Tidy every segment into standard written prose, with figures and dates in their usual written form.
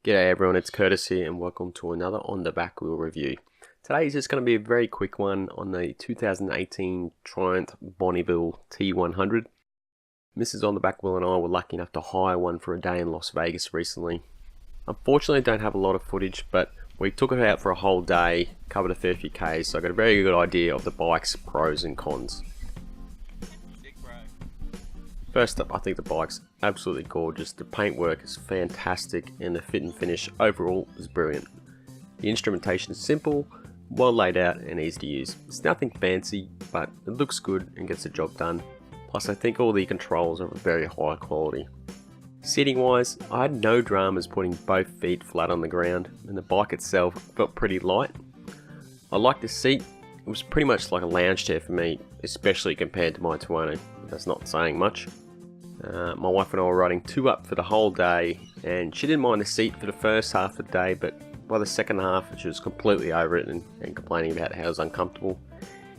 G'day everyone, it's Curtis here and welcome to another On The Back Wheel review. Today is just going to be a very quick one on the 2018 Triumph Bonneville T100. Mrs. On The Back Wheel and I were lucky enough to hire one for a day in Las Vegas recently. Unfortunately I don't have a lot of footage, but we took it out for a whole day, covered a fair few Ks, so I got a very good idea of the bike's pros and cons. First up, I think the bike's absolutely gorgeous. The paintwork is fantastic and the fit and finish overall is brilliant. The instrumentation is simple, well laid out and easy to use. It's nothing fancy, but it looks good and gets the job done. Plus I think all the controls are of very high quality. Seating wise, I had no dramas putting both feet flat on the ground, and the bike itself felt pretty light. I liked the seat. It was pretty much like a lounge chair for me, especially compared to my 200. That's not saying much. My wife and I were riding 2-up for the whole day, and she didn't mind the seat for the first half of the day, but by the second half she was completely over it and complaining about how it was uncomfortable.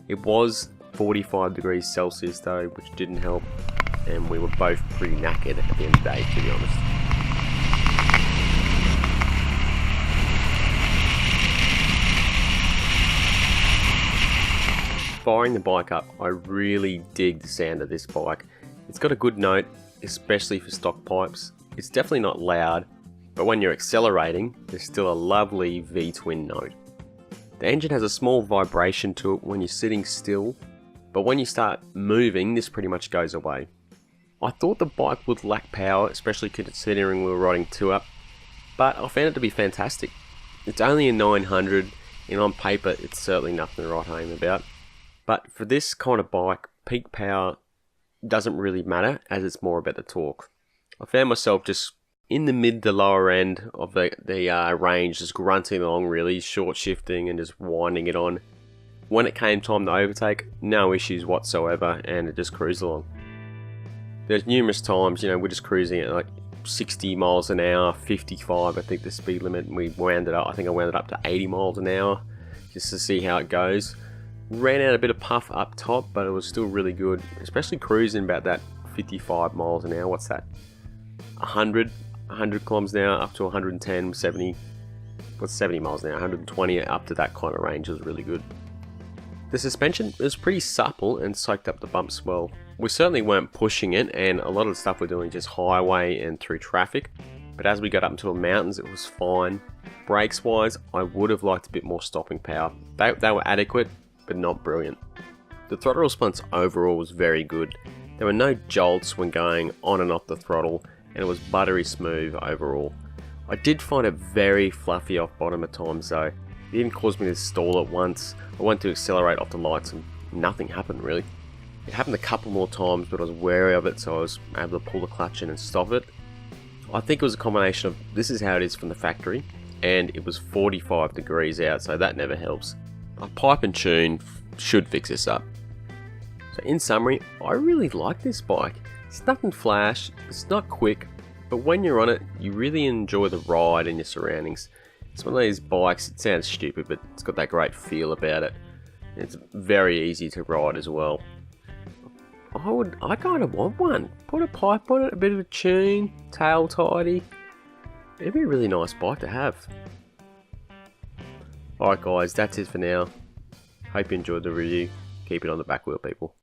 It was 45 degrees Celsius though, which didn't help, and we were both pretty knackered at the end of the day, to be honest. Firing the bike up, I really dig the sound of this bike. It's got a good note, especially for stock pipes. It's definitely not loud, but when you're accelerating, there's still a lovely V-twin note. The engine has a small vibration to it when you're sitting still, but when you start moving, this pretty much goes away. I thought the bike would lack power, especially considering we were riding 2-up, but I found it to be fantastic. It's only a 900, and on paper, it's certainly nothing to write home about. But for this kind of bike, peak power doesn't really matter, as it's more about the torque. I found myself just in the mid to lower end of the range, just grunting along, really short shifting and just winding it on. When it came time to overtake, no issues whatsoever, and it just cruised along. There's numerous times, we're just cruising at like 60 miles an hour, 55 I think the speed limit, and we wound it up, I think I wound it up to 80 miles an hour just to see how it goes. Ran out a bit of puff up top, but it was still really good, especially cruising about that 55 miles an hour. What's that? 100 kilometers an hour up to 110, 70. What's 70 miles an hour? 120 up to that kind of range was really good. The suspension was pretty supple and soaked up the bumps well. We certainly weren't pushing it, and a lot of the stuff we're doing just highway and through traffic. But as we got up into the mountains, it was fine. Brakes wise, I would have liked a bit more stopping power. They were adequate, but not brilliant. The throttle response overall was very good. There were no jolts when going on and off the throttle, and it was buttery smooth overall. I did find it very fluffy off bottom at times though. It even caused me to stall at once. I went to accelerate off the lights and nothing happened really. It happened a couple more times, but I was wary of it, so I was able to pull the clutch in and stop it. I think it was a combination of this is how it is from the factory, and it was 45 degrees out, so that never helps. A pipe and tune should fix this up. So in summary, I really like this bike. It's nothing flash, it's not quick, but when you're on it, you really enjoy the ride and your surroundings. It's one of these bikes, it sounds stupid, but it's got that great feel about it. It's very easy to ride as well. I kind of want one. Put a pipe on it, a bit of a tune, tail tidy. It'd be a really nice bike to have. Alright guys, that's it for now. Hope you enjoyed the review. Keep it on the back wheel, people.